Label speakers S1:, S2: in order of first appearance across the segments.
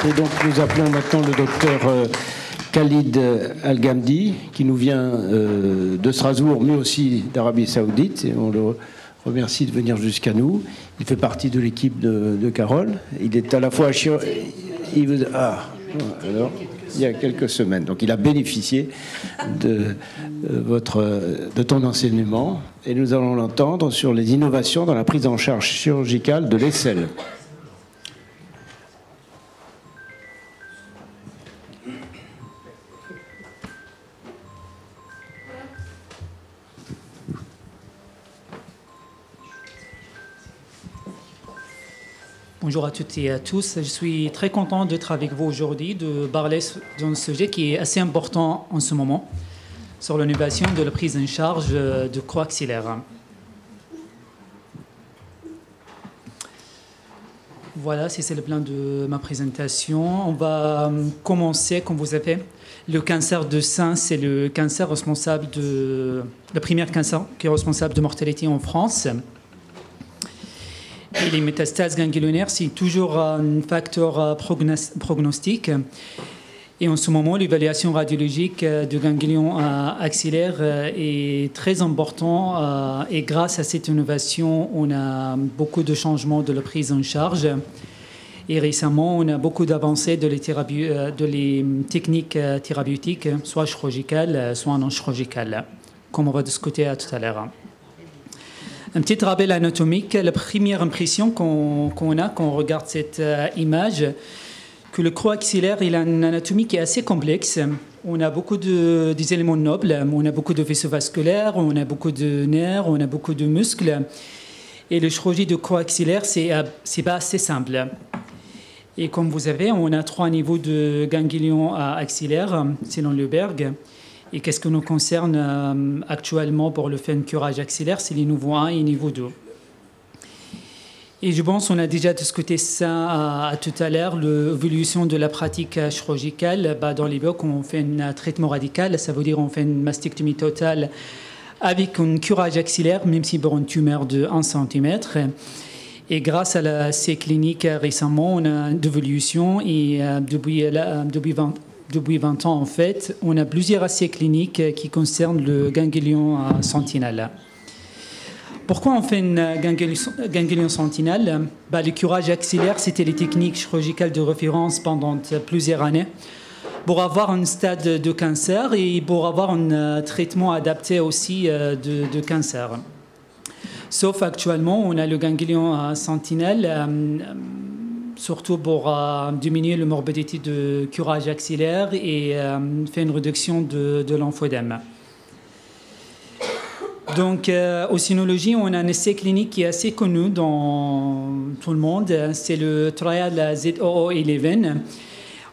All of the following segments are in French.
S1: Et donc nous appelons maintenant le docteur Khalid Al-Ghamdi, qui nous vient de Strasbourg, mais aussi d'Arabie Saoudite. Et on le remercie de venir jusqu'à nous. Il fait partie de l'équipe de Carole. Il est à la fois il y a quelques semaines. Donc il a bénéficié de ton enseignement. Et nous allons l'entendre sur les innovations dans la prise en charge chirurgicale de l'aisselle.
S2: Bonjour à toutes et à tous. Je suis très content d'être avec vous aujourd'hui, de parler d'un sujet qui est assez important en ce moment, sur l'innovation de la prise en charge de croix axillaire. Voilà, c'est le plan de ma présentation. On va commencer, comme vous savez. Le cancer de sein, c'est le cancer responsable le premier cancer qui est responsable de mortalité en France. Et les métastases ganglionnaires, c'est toujours un facteur prognostique. Et en ce moment, l'évaluation radiologique de ganglions axillaires est très importante. Et grâce à cette innovation, on a beaucoup de changements de la prise en charge. Et récemment, on a beaucoup d'avancées de les techniques thérapeutiques, soit chirurgicales, soit non chirurgicales, comme on va discuter tout à l'heure. Un petit rappel anatomique, la première impression qu'on a quand on regarde cette image, que le croix axillaire il a une anatomie qui est assez complexe. On a beaucoup des éléments nobles, on a beaucoup de vaisseaux vasculaires, on a beaucoup de nerfs, on a beaucoup de muscles. Et le chirurgie de croix axillaire, c'est pas assez simple. Et comme vous savez, on a 3 niveaux de ganglions axillaires, selon Leuberg. Et qu'est-ce que nous concerne actuellement pour le fait de curage axillaire, c'est les niveaux 1 et niveau 2. Et je pense qu'on a déjà discuté ça tout à l'heure, l'évolution de la pratique chirurgicale. Dans les blocs, on fait un traitement radical, ça veut dire qu'on fait une mastectomie totale avec un curage axillaire, même si pour une tumeur de 1 cm. Et grâce à ces cliniques récemment, on a une évolution et depuis 20 ans, en fait, on a plusieurs essais cliniques qui concernent le ganglion sentinelle. Pourquoi on fait une ganglion sentinelle? Le curage axillaire, c'était les techniques chirurgicales de référence pendant plusieurs années pour avoir un stade de cancer et pour avoir un traitement adapté aussi de cancer. Sauf actuellement, on a le ganglion sentinelle, surtout pour diminuer la morbidité de curage axillaire et faire une réduction de l'emphédème. Donc, en cynologie, on a un essai clinique qui est assez connu dans tout le monde. C'est le trial ZOO11.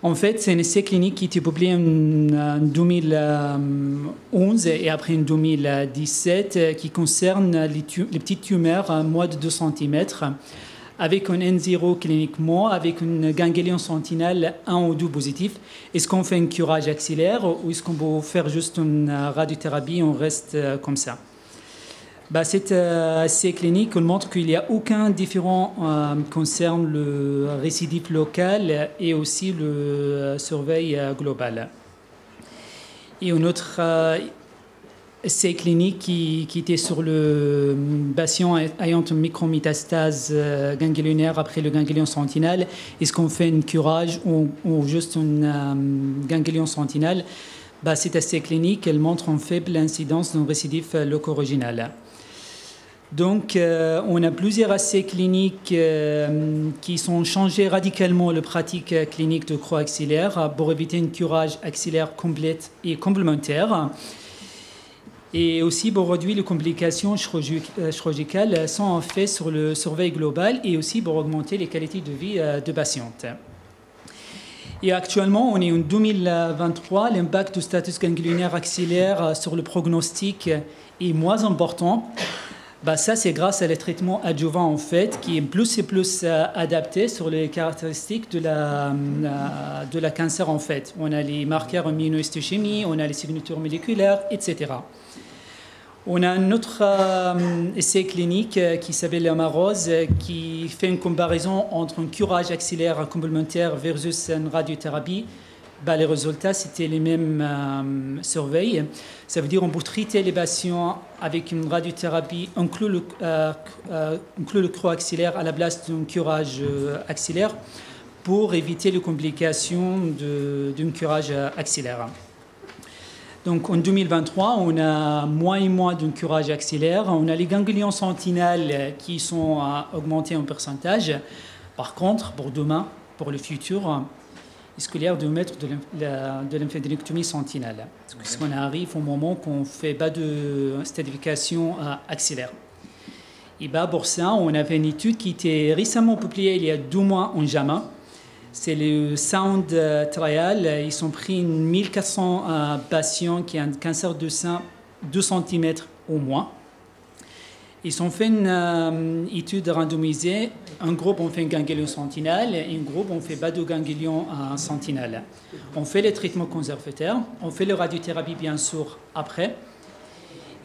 S2: En fait, c'est un essai clinique qui a été publié en 2011 et après en 2017 qui concerne les petites tumeurs à moins de 2 cm. Avec un N0 cliniquement, avec une ganglion sentinelle 1 ou 2 positif. Est-ce qu'on fait un curage axillaire ou est-ce qu'on peut faire juste une radiothérapie et on reste comme ça? Cette essai clinique montre qu'il n'y a aucun différent concernant le récidive local et aussi le surveil global. Et un autre essai clinique qui était sur le patient ayant une micrométastase ganglionnaire après le ganglion sentinelle. Est-ce qu'on fait un curage ou juste un ganglion sentinelle? Cet essai clinique, elle montre une faible incidence d'un récidive loco-original. Donc, on a plusieurs essais cliniques qui ont changé radicalement la pratique clinique de croix axillaire pour éviter un curage axillaire complète et complémentaire. Et aussi pour réduire les complications chirurgicales sont en fait sur le surveil global et aussi pour augmenter les qualités de vie de patientes. Et actuellement, on est en 2023, l'impact du status ganglionnaire axillaire sur le prognostic est moins important. Ça, c'est grâce à les traitements adjuvants, en fait, qui est plus et plus adapté sur les caractéristiques de la cancer, en fait. On a les marqueurs immunohistochimie, on a les signatures moléculaires, etc. On a un autre essai clinique qui s'appelle Amarose, qui fait une comparaison entre un curage axillaire complémentaire versus une radiothérapie. Les résultats, c'était les mêmes surveilles. Ça veut dire qu'on peut traiter les patients avec une radiothérapie, inclut le creux axillaire à la place d'un curage axillaire pour éviter les complications d'un curage axillaire. Donc en 2023, on a moins et moins d'un curage axillaire. On a les ganglions sentinelles qui sont augmentés en pourcentage. Par contre, pour demain, pour le futur, scolaire de mettre de lymphédénectomie sentinelle. Parce qu'on arrive au moment qu'on ne fait pas de stadification axillaire. Et pour ça, on avait une étude qui était récemment publiée il y a 2 mois en JAMA. C'est le Sound Trial. Ils ont pris 1400 patients qui ont un cancer de sein 2 cm au moins. Ils ont fait une étude randomisée. Un groupe, on fait un ganglion sentinelle, et un groupe, on fait pas de ganglion sentinelle. On fait les traitements conservateurs, on fait la radiothérapie, bien sûr, après.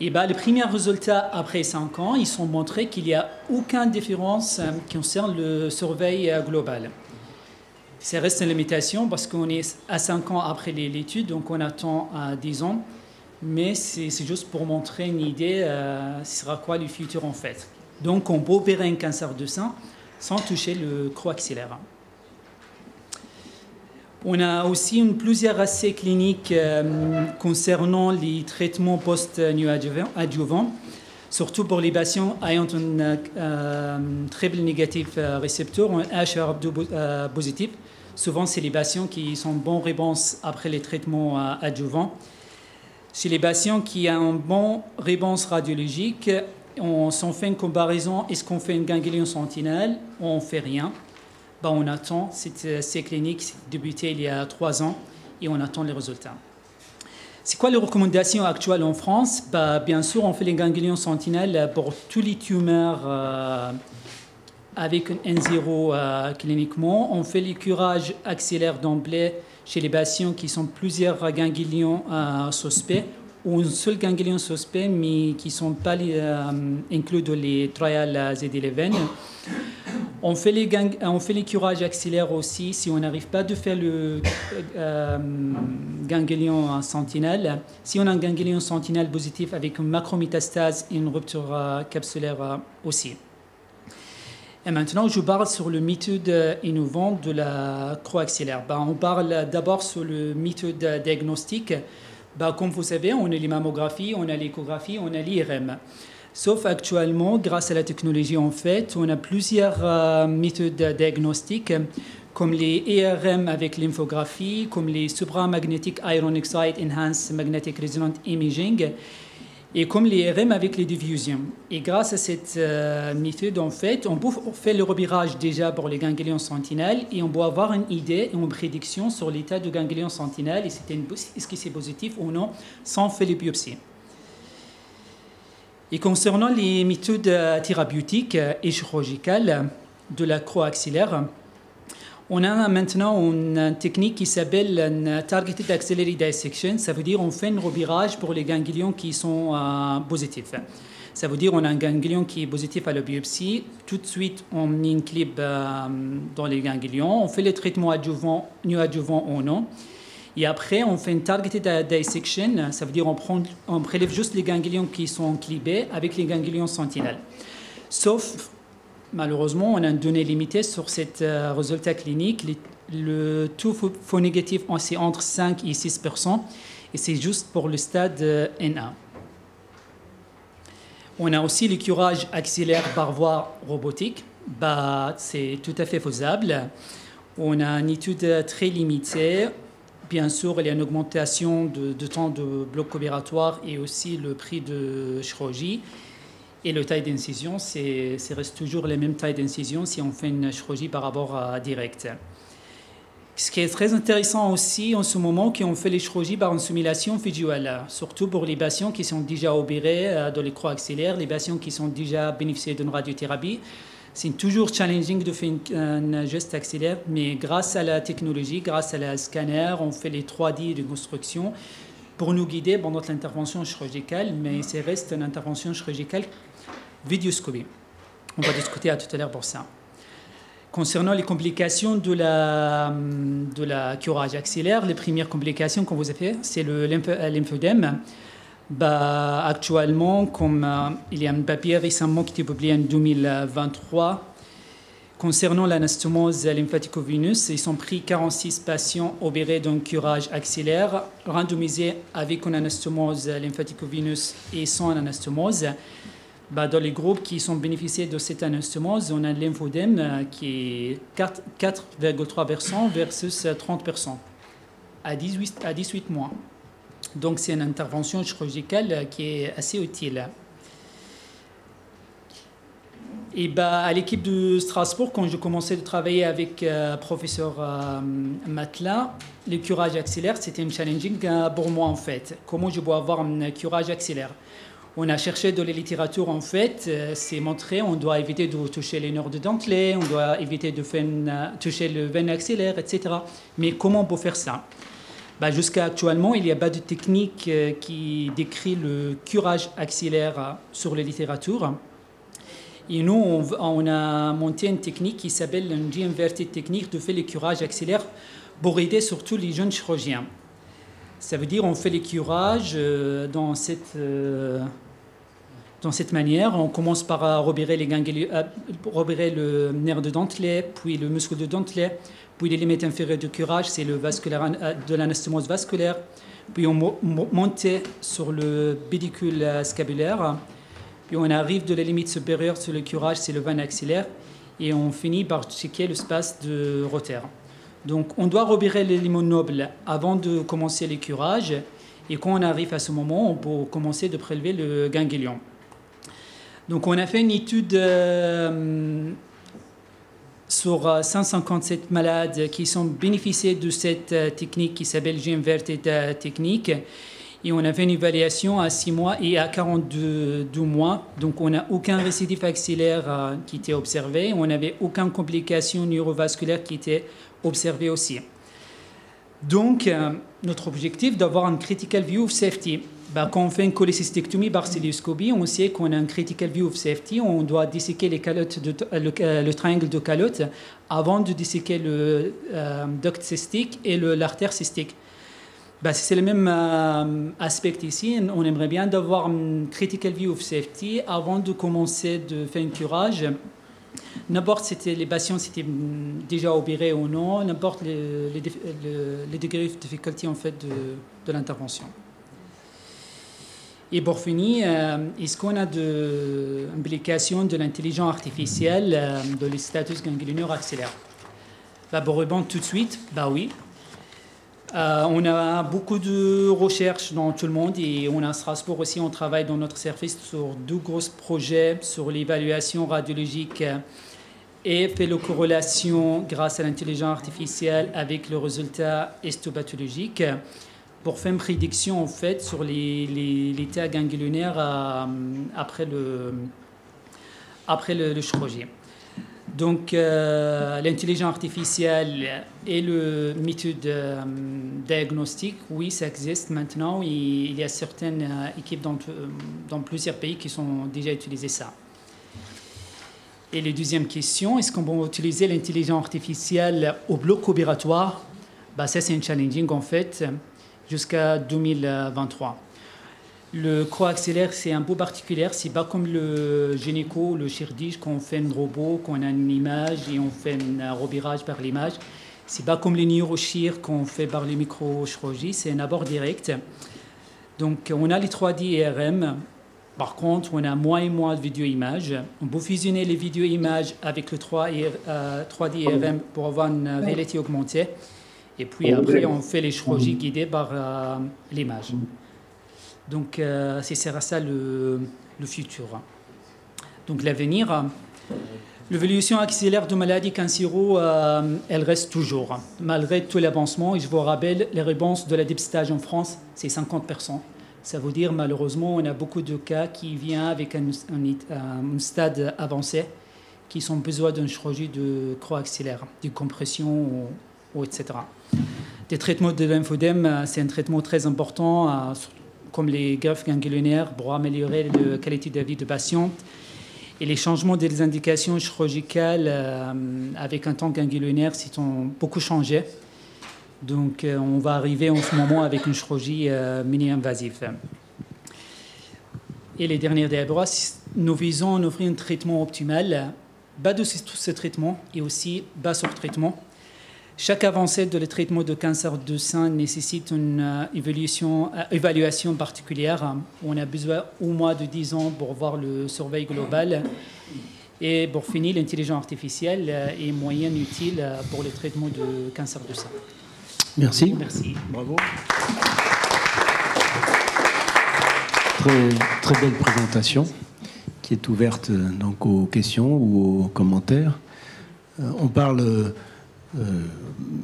S2: Et les premiers résultats, après 5 ans, ils ont montré qu'il n'y a aucune différence qui concerne le surveil global. Ça reste une limitation parce qu'on est à 5 ans après l'étude, donc on attend 10 ans. Mais c'est juste pour montrer une idée, ce sera quoi le futur en fait. Donc on peut opérer un cancer de sein sans toucher le creux axillaire. On a aussi plusieurs essais cliniques concernant les traitements post-néoadjuvants, surtout pour les patients ayant un triple négatif récepteur, un HR2 positif. Souvent, c'est les patients qui sont bonne réponse après les traitements adjuvants. Chez les patients qui ont une bonne réponse radiologique, on s'en fait une comparaison. Est-ce qu'on fait une ganglion sentinelle ou on ne fait rien? On attend. Cette essai clinique débuté il y a 3 ans et on attend les résultats. C'est quoi les recommandations actuelles en France? Bien sûr, on fait les ganglions sentinelles pour tous les tumeurs avec un N0 cliniquement. On fait les curages axillaires d'emblée chez les patients qui sont plusieurs ganglions suspects ou un seul ganglion suspect mais qui ne sont pas inclus dans les trials Z11. On fait les curages axillaires aussi si on n'arrive pas de faire le ganglion sentinelle. Si on a un ganglion sentinelle positif avec une macrométastase et une rupture capsulaire aussi. Et maintenant, je parle sur la méthode innovante de la creux axillaire. On parle d'abord sur la méthode diagnostique. Comme vous savez, on a les mammographies, on a l'échographie, on a l'IRM. Sauf actuellement, grâce à la technologie, en fait, on a plusieurs méthodes diagnostiques, comme les IRM avec l'infographie, comme les supramagnetic iron oxide enhanced magnetic resonance imaging, et comme les IRM avec les diffusions. Et grâce à cette méthode, en fait, on peut faire le repérage déjà pour les ganglions sentinelles et on peut avoir une idée et une prédiction sur l'état du ganglion sentinelle et est-ce que c'est positif ou non sans faire les biopsies. Et concernant les méthodes thérapeutiques et chirurgicales de la creux axillaire, on a maintenant une technique qui s'appelle Targeted Axillary Dissection. Ça veut dire qu'on fait un repérage pour les ganglions qui sont positifs. Ça veut dire qu'on a un ganglion qui est positif à la biopsie. Tout de suite, on met une clip dans les ganglions. On fait les traitements adjuvants, néoadjuvants ou non. Et après, on fait une Targeted Dissection. Ça veut dire on prélève juste les ganglions qui sont clippés avec les ganglions sentinelles. Sauf, malheureusement, on a une donnée limitée sur ces résultats cliniques. Le taux faux négatif, c'est entre 5 et 6%. Et c'est juste pour le stade N1. On a aussi le curage axillaire par voie robotique. C'est tout à fait faisable. On a une étude très limitée. Bien sûr, il y a une augmentation de temps de bloc opératoire et aussi le prix de chirurgie. Et le taille d'incision, ça reste toujours la même taille d'incision si on fait une chirurgie par rapport à direct. Ce qui est très intéressant aussi en ce moment, c'est qu'on fait les chirurgies par une simulation visuelle, surtout pour les patients qui sont déjà opérés dans les creux axillaires, les patients qui sont déjà bénéficiés d'une radiothérapie. C'est toujours challenging de faire un geste axillaire, mais grâce à la technologie, grâce à la scanner, on fait les 3D de construction. pour nous guider pendant l'intervention chirurgicale, mais ça reste une intervention chirurgicale vidéoscopie. On va discuter tout à l'heure pour ça. Concernant les complications de la curage axillaire, les premières complications qu'on vous a fait, c'est le lymphodème. Actuellement, comme il y a un papier récemment qui a été publié en 2023, concernant l'anastomose lymphaticoveineuse, ils ont pris 46 patients opérés d'un curage axillaire, randomisés avec une anastomose lymphaticoveineuse et sans anastomose. Dans les groupes qui sont bénéficiés de cette anastomose, on a un lymphodème qui est 4,3% versus 30% à 18 mois. Donc c'est une intervention chirurgicale qui est assez utile. Et à l'équipe de Strasbourg, quand je commençais de travailler avec professeur Matla, le curage axillaire, c'était un challenging pour moi en fait. Comment je peux avoir un curage axillaire? On a cherché dans la littérature en fait, c'est montré, on doit éviter de toucher les nerfs de dentelé, on doit éviter de toucher le veine axillaire, etc. Mais comment on peut faire ça? Jusqu'à actuellement, il n'y a pas de technique qui décrit le curage axillaire sur la littérature. Et nous, on a monté une technique qui s'appelle une G-inverted technique de faire le curage axillaire pour aider surtout les jeunes chirurgiens. Ça veut dire on fait les curages dans cette manière. On commence par repérer le nerf de dentelé, puis le muscle de dentelé, puis les limites inférieures de curage, c'est le de l'anastomose vasculaire. Puis on monte sur le pédicule scapulaire. Puis on arrive de la limite supérieure sur le curage, c'est le veine axillaire. Et on finit par checker l'espace de rotaire. Donc on doit repérer les limons nobles avant de commencer les curages. Et quand on arrive à ce moment, on peut commencer de prélever le ganglion. Donc on a fait une étude sur 157 malades qui sont bénéficiés de cette technique qui s'appelle G-inverted technique. Et on a fait une évaluation à 6 mois et à 42 mois. Donc on n'a aucun récidive axillaire qui était observé. On n'avait aucune complication neurovasculaire qui était observée aussi. Donc notre objectif d'avoir un critical view of safety. Quand on fait une cholécystectomie par célioscopie, on sait qu'on a un critical view of safety. On doit disséquer les calottes le triangle de calotte avant de disséquer le duct cystique et l'artère cystique. C'est le même aspect ici. On aimerait bien d'avoir un critical view of safety avant de commencer de faire un curage. N'importe si les patients étaient déjà opérés ou non, n'importe les degrés de difficulté en fait de l'intervention. Et pour finir, est-ce qu'on a de implications de l'intelligence artificielle dans le status ganglionnaire axillaire? Pour répondre tout de suite, oui. On a beaucoup de recherches dans tout le monde et on a à Strasbourg aussi, on travaille dans notre service sur 2 gros projets sur l'évaluation radiologique et fait la corrélation grâce à l'intelligence artificielle avec le résultat histopathologique pour faire une prédiction en fait sur l'état ganglionnaire après le chirurgie. Donc, l'intelligence artificielle et le méthode diagnostique, oui, ça existe maintenant. Il y a certaines équipes dans plusieurs pays qui ont déjà utilisé ça. Et la deuxième question, est-ce qu'on peut utiliser l'intelligence artificielle au bloc opératoire? Ça, c'est un challenging, en fait, jusqu'à 2023. Le coaxillaire, c'est un peu particulier. C'est pas comme le gynéco, le chirurgien, qu'on fait un robot, qu'on a une image et on fait un repérage par l'image. C'est pas comme les neurochir qu'on fait par les microchirurgies. C'est un abord direct. Donc, on a les 3D IRM. Par contre, on a moins et moins de vidéo-images. On peut fusionner les vidéo-images avec le 3D IRM pour avoir une réalité augmentée. Et puis après, on fait les chirurgies guidées par l'image. Donc, c'est ça le futur. Donc, l'avenir, l'évolution axillaire de maladies cancéreuses, elle reste toujours, malgré tout l'avancement. Et je vous rappelle, les réponses de la dépistage en France, c'est 50%. Ça veut dire, malheureusement, on a beaucoup de cas qui viennent avec un stade avancé, qui ont besoin d'une chirurgie de croix axillaire, de compression, ou etc. Des traitements de lymphodème, c'est un traitement très important, comme les greffes ganglionnaires, pour améliorer la qualité de vie du patient. Et les changements des indications chirurgicales avec un temps ganglionnaire ont beaucoup changé. Donc, on va arriver en ce moment avec une chirurgie mini-invasive. Et les dernières d'abord, nous visons à offrir un traitement optimal, bas de tous ces traitements et aussi bas sur traitement. Chaque avancée de le traitement de cancer du sein nécessite une évaluation particulière. On a besoin au moins de 10 ans pour voir le surveil global. Et pour finir, l'intelligence artificielle est moyen utile pour le traitement de cancer du sein.
S1: Merci.
S2: Merci.
S1: Bravo. Très, très belle présentation qui est ouverte donc aux questions ou aux commentaires. On parle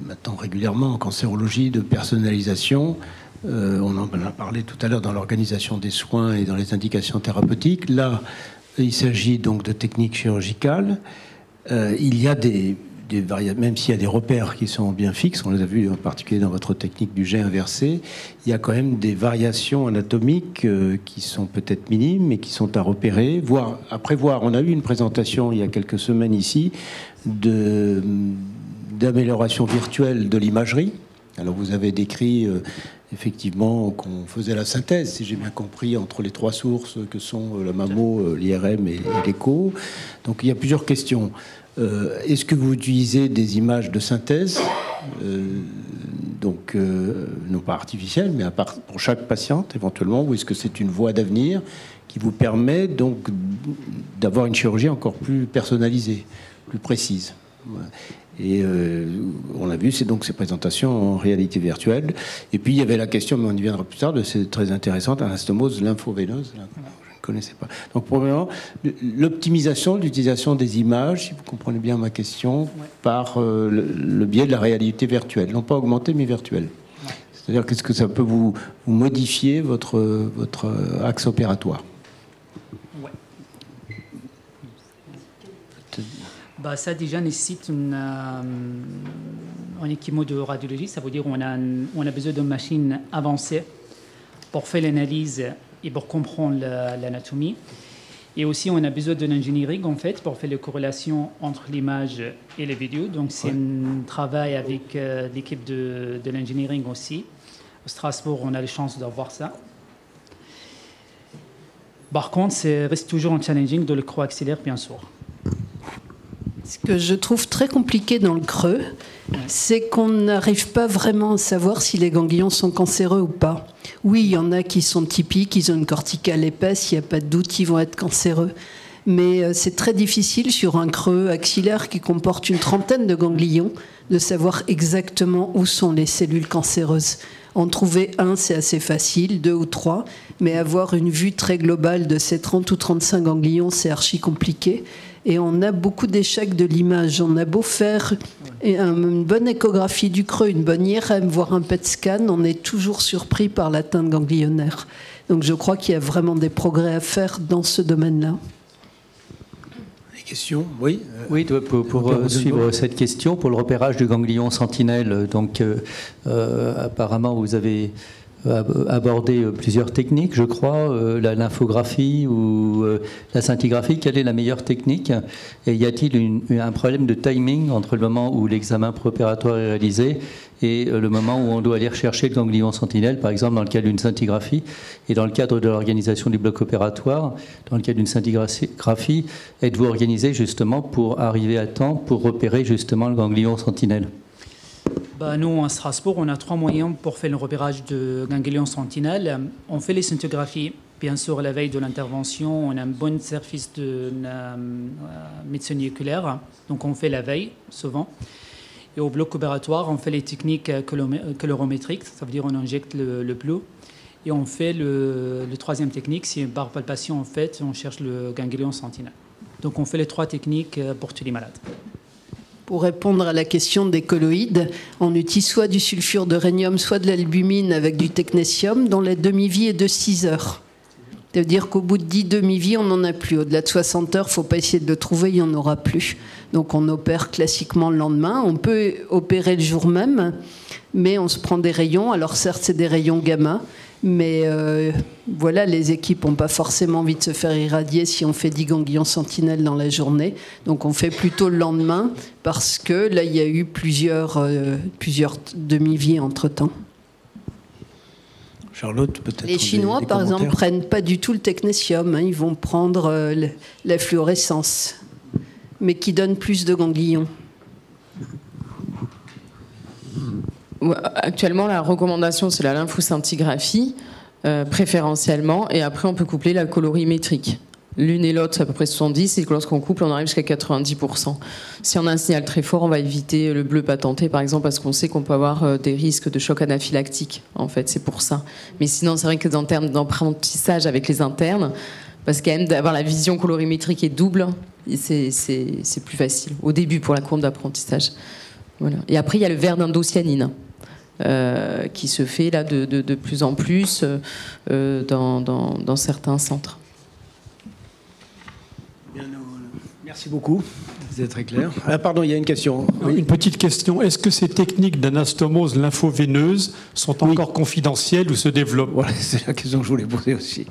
S1: maintenant régulièrement en cancérologie de personnalisation. On en a parlé tout à l'heure dans l'organisation des soins et dans les indications thérapeutiques. Là, il s'agit donc de techniques chirurgicales. Il y a des variables, même s'il y a des repères qui sont bien fixes, on les a vus en particulier dans votre technique du jet inversé, il y a quand même des variations anatomiques qui sont peut-être minimes, mais qui sont à repérer, voire à prévoir. On a eu une présentation il y a quelques semaines ici d'amélioration virtuelle de l'imagerie. Alors vous avez décrit effectivement qu'on faisait la synthèse, si j'ai bien compris, entre les trois sources que sont la mammo, l'IRM et l'écho. Donc il y a plusieurs questions. Est-ce que vous utilisez des images de synthèse, donc non pas artificielles, mais pour chaque patiente éventuellement, ou est-ce que c'est une voie d'avenir qui vous permet donc d'avoir une chirurgie encore plus personnalisée, plus précise? Et on a vu donc ces présentations en réalité virtuelle. Et puis il y avait la question, mais on y viendra plus tard, c'est très intéressante, anastomose lymphoveineuse. Je ne connaissais pas. Donc premièrement, l'optimisation de l'utilisation des images, si vous comprenez bien ma question, par le biais de la réalité virtuelle. Non pas augmentée, mais virtuelle. Ouais. C'est-à-dire qu'est-ce que ça peut vous modifier votre axe opératoire?
S2: Ça déjà nécessite un équipement de radiologie. Ça veut dire qu'on a besoin d'une machine avancée pour faire l'analyse et pour comprendre l'anatomie. Et aussi, on a besoin d'une ingénierie en fait pour faire la corrélation entre l'image et les vidéos. Donc, c'est un travail avec l'équipe de l'engineering aussi. À Strasbourg, on a la chance d'avoir ça. Par contre, ça reste toujours un challenging de le creux accélère, bien sûr.
S3: Ce que je trouve très compliqué dans le creux, c'est qu'on n'arrive pas vraiment à savoir si les ganglions sont cancéreux ou pas. Oui, il y en a qui sont typiques, ils ont une corticale épaisse, il n'y a pas de doute qu'ils vont être cancéreux. Mais c'est très difficile sur un creux axillaire qui comporte une trentaine de ganglions de savoir exactement où sont les cellules cancéreuses. En trouver un, c'est assez facile, 2 ou 3, mais avoir une vue très globale de ces 30 ou 35 ganglions, c'est archi compliqué. Et on a beaucoup d'échecs de l'image. On a beau faire une bonne échographie du creux, une bonne IRM, voire un PET scan, on est toujours surpris par l'atteinte ganglionnaire. Donc je crois qu'il y a vraiment des progrès à faire dans ce domaine-là.
S1: Des questions? Oui.
S4: Oui, pour suivre cette question, pour le repérage du ganglion sentinelle, donc apparemment vous avez abordé plusieurs techniques, je crois, la lymphographie ou la scintigraphie. Quelle est la meilleure technique? Et y a-t-il un problème de timing entre le moment où l'examen préopératoire est réalisé et le moment où on doit aller rechercher le ganglion sentinelle, par exemple dans le cadre d'une scintigraphie, et dans le cadre de l'organisation du bloc opératoire, dans le cadre d'une scintigraphie, êtes-vous organisé justement pour arriver à temps pour repérer justement le ganglion sentinelle?
S2: Nous, à Strasbourg, on a 3 moyens pour faire le repérage de ganglion sentinelle. On fait les scintigraphies, bien sûr, la veille de l'intervention. On a un bon service de médecine oculaire, donc on fait la veille, souvent. Et au bloc opératoire, on fait les techniques colorimétriques, ça veut dire on injecte le bleu. Et on fait le troisième technique, c'est par palpation, en fait, on cherche le ganglion sentinelle. Donc on fait les 3 techniques pour tous les malades.
S3: Pour répondre à la question des colloïdes, on utilise soit du sulfure de rhénium, soit de l'albumine avec du technétium, dont la demi-vie est de 6 heures. Ça veut dire qu'au bout de 10 demi-vies, on n'en a plus. Au-delà de 60 heures, il ne faut pas essayer de le trouver, il n'y en aura plus. Donc on opère classiquement le lendemain. On peut opérer le jour même, mais on se prend des rayons. Alors certes, c'est des rayons gamma, mais voilà, les équipes n'ont pas forcément envie de se faire irradier si on fait 10 ganglions sentinelles dans la journée. Donc on fait plutôt le lendemain, parce que là, il y a eu plusieurs demi-vies entre-temps.
S1: Charlotte, peut-être.
S3: Les Chinois, par exemple, prennent pas du tout le technétium. Ils vont prendre la fluorescence, mais qui donne plus de ganglions.
S5: Actuellement, la recommandation, c'est la lymphoscintigraphie, préférentiellement, et après, on peut coupler la colorimétrique. L'une et l'autre, c'est à peu près 70, et lorsqu'on couple, on arrive jusqu'à 90%. Si on a un signal très fort, on va éviter le bleu patenté, par exemple, parce qu'on sait qu'on peut avoir des risques de choc anaphylactique, en fait, c'est pour ça. Mais sinon, c'est vrai que en termes d'apprentissage avec les internes, parce quand même d'avoir la vision colorimétrique et double, c'est plus facile, au début, pour la courbe d'apprentissage. Voilà. Et après, il y a le verre d'indocyanine. Qui se fait là de plus en plus dans certains centres.
S1: Bien, merci beaucoup, vous êtes très clair. Ah, pardon, il y a une question. Oui.
S6: Une petite question. Est-ce que ces techniques d'anastomose lymphoveineuse sont encore confidentielles ou se développent?
S1: Voilà, c'est la question que je voulais poser aussi.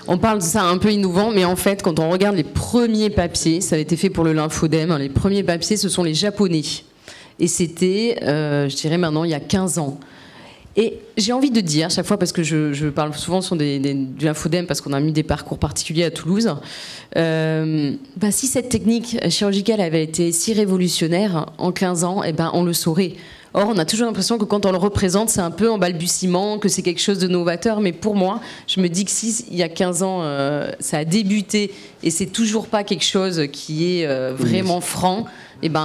S5: On parle de ça un peu innovant, mais en fait, quand on regarde les premiers papiers, ça a été fait pour le lymphodème, les premiers papiers, ce sont les Japonais. Et c'était, je dirais maintenant, il y a 15 ans. Et j'ai envie de dire, chaque fois, parce que je parle souvent sur du lymphodème, parce qu'on a mis des parcours particuliers à Toulouse, si cette technique chirurgicale avait été si révolutionnaire en 15 ans, on le saurait. Or, on a toujours l'impression que quand on le représente, c'est un peu en balbutiement, que c'est quelque chose de novateur. Mais pour moi, je me dis que si, il y a 15 ans, ça a débuté et c'est toujours pas quelque chose qui est vraiment franc,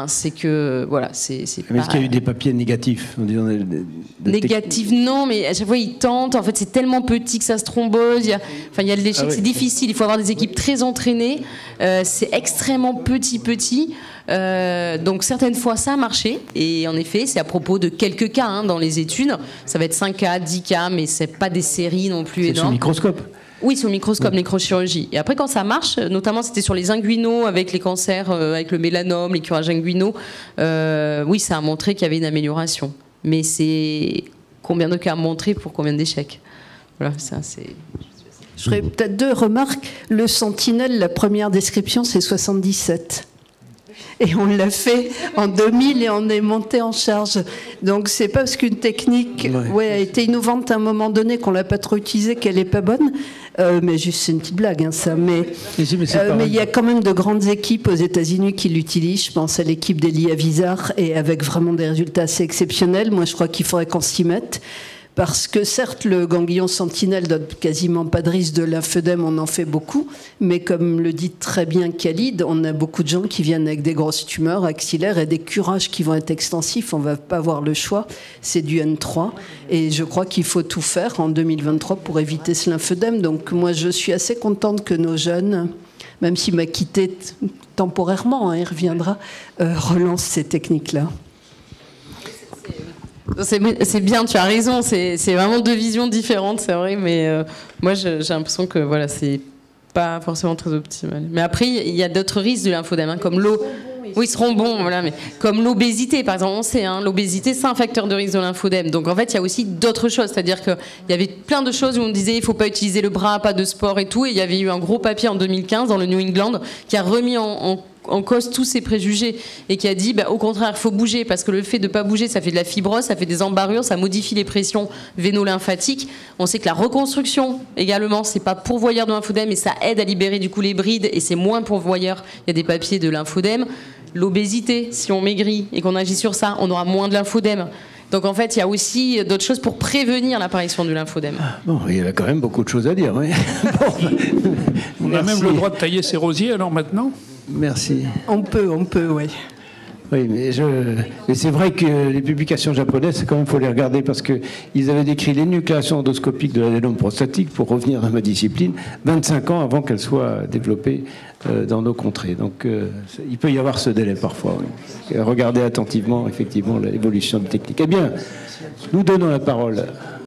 S5: c'est que, voilà, c'est
S1: mais est-ce qu'il y a eu des papiers négatifs
S5: Négatifs, non, mais à chaque fois, ils tentent. En fait, c'est tellement petit que ça se thrombose. Il y a de l'échec, c'est difficile. Il faut avoir des équipes très entraînées. C'est extrêmement petit. Donc certaines fois ça a marché et en effet c'est à propos de quelques cas dans les études, ça va être 5 cas, 10 cas, mais c'est pas des séries non plus énormes.
S1: C'est sur microscope? Oui,
S5: sur microscope, nécrochirurgie. Et après quand ça marche, notamment c'était sur les inguinaux avec les cancers, avec le mélanome, les curages inguinaux, oui ça a montré qu'il y avait une amélioration. Mais c'est combien de cas montrés pour combien d'échecs? Voilà, ça c'est...
S3: Je ferais peut-être 2 remarques. Le sentinelle, la première description c'est 77. Et on l'a fait en 2000 et on est monté en charge. Donc c'est pas parce qu'une technique a été innovante à un moment donné qu'on l'a pas trop utilisée qu'elle est pas bonne. Mais juste c'est une petite blague ça. Mais il y a quand même de grandes équipes aux États-Unis qui l'utilisent. Je pense à l'équipe d'Elie Avizar et avec vraiment des résultats assez exceptionnels. Moi je crois qu'il faudrait qu'on s'y mette. Parce que certes, le ganglion sentinelle donne quasiment pas de risque de lymphœdème, on en fait beaucoup, mais comme le dit très bien Khalid, on a beaucoup de gens qui viennent avec des grosses tumeurs axillaires et des curages qui vont être extensifs, on va pas avoir le choix, c'est du N3, et je crois qu'il faut tout faire en 2023 pour éviter ce lymphœdème. Donc moi je suis assez contente que nos jeunes, même s'il m'a quitté temporairement, il reviendra, relancent ces techniques-là.
S5: C'est bien, tu as raison, c'est vraiment 2 visions différentes, c'est vrai, mais moi j'ai l'impression que voilà, c'est pas forcément très optimal. Mais après, il y a d'autres risques du lymphodème, comme l'eau. Oui, ils seront bons, voilà, mais comme l'obésité, par exemple, on sait, l'obésité, c'est un facteur de risque de lymphodème. Donc en fait, il y a aussi d'autres choses, c'est-à-dire qu'il y avait plein de choses où on disait il faut pas utiliser le bras, pas de sport et tout, et il y avait eu un gros papier en 2015 dans le New England qui a remis en cause tous ces préjugés et qui a dit au contraire il faut bouger parce que le fait de ne pas bouger ça fait de la fibrose, ça fait des embarrures, ça modifie les pressions véno-lymphatiques. On sait que la reconstruction également c'est pas pourvoyeur de lymphodème et ça aide à libérer du coup les brides et c'est moins pourvoyeur. Il y a des papiers de lymphodème. L'obésité, si on maigrit et qu'on agit sur ça, on aura moins de lymphodème. Donc en fait, il y a aussi d'autres choses pour prévenir l'apparition du lymphodème.
S1: Bon, il y a quand même beaucoup de choses à dire. Oui.
S7: On a même le droit de tailler ses rosiers alors maintenant ?
S3: Merci. On peut, oui.
S1: Oui, mais c'est vrai que les publications japonaises, quand même, il faut les regarder parce qu'ils avaient décrit l'énucléation endoscopique de l'adénome prostatique, pour revenir à ma discipline, 25 ans avant qu'elle soit développée dans nos contrées. Donc, il peut y avoir ce délai parfois. Oui. Regardez attentivement, effectivement, l'évolution de technique. Eh bien, nous donnons la parole